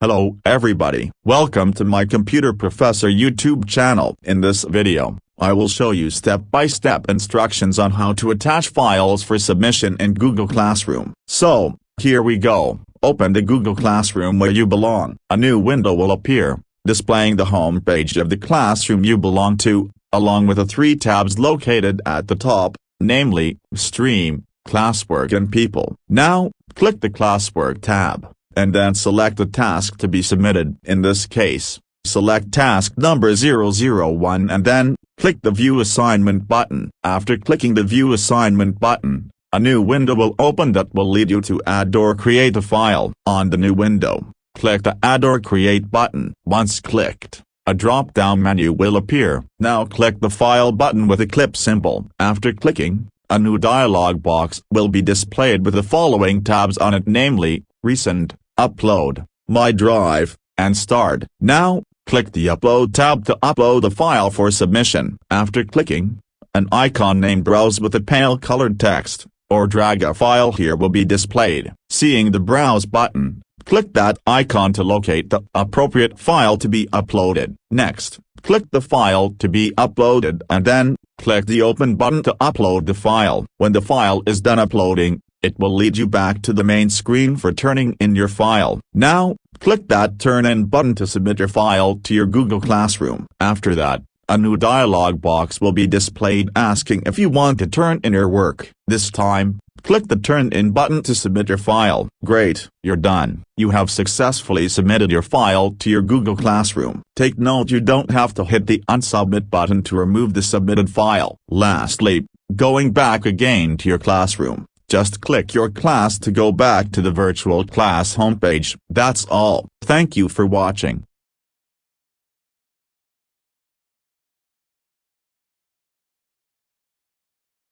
Hello everybody, welcome to my Computer Professor YouTube channel. In this video, I will show you step-by-step instructions on how to attach files for submission in Google Classroom. So, here we go. Open the Google Classroom where you belong. A new window will appear, displaying the home page of the classroom you belong to, along with the 3 tabs located at the top, namely, Stream, Classwork and People. Now, click the Classwork tab, and then select the task to be submitted. In this case, select task number 001 and then, click the View Assignment button. After clicking the View Assignment button, a new window will open that will lead you to add or create a file. On the new window, click the Add or Create button. Once clicked, a drop-down menu will appear. Now click the File button with a clip symbol. After clicking, a new dialog box will be displayed with the following tabs on it, namely, Recent, Upload, My Drive, and Start. Now, click the Upload tab to upload the file for submission. After clicking, an icon named Browse with a pale colored text, or drag a file here will be displayed. Seeing the Browse button, click that icon to locate the appropriate file to be uploaded. Next, click the file to be uploaded and then, click the Open button to upload the file. When the file is done uploading, it will lead you back to the main screen for turning in your file. Now, click that Turn In button to submit your file to your Google Classroom. After that, a new dialog box will be displayed asking if you want to turn in your work. This time, click the Turn In button to submit your file. Great, you're done. You have successfully submitted your file to your Google Classroom. Take note, you don't have to hit the Unsubmit button to remove the submitted file. Lastly, going back again to your classroom, just click your class to go back to the virtual class homepage. That's all. Thank you for watching.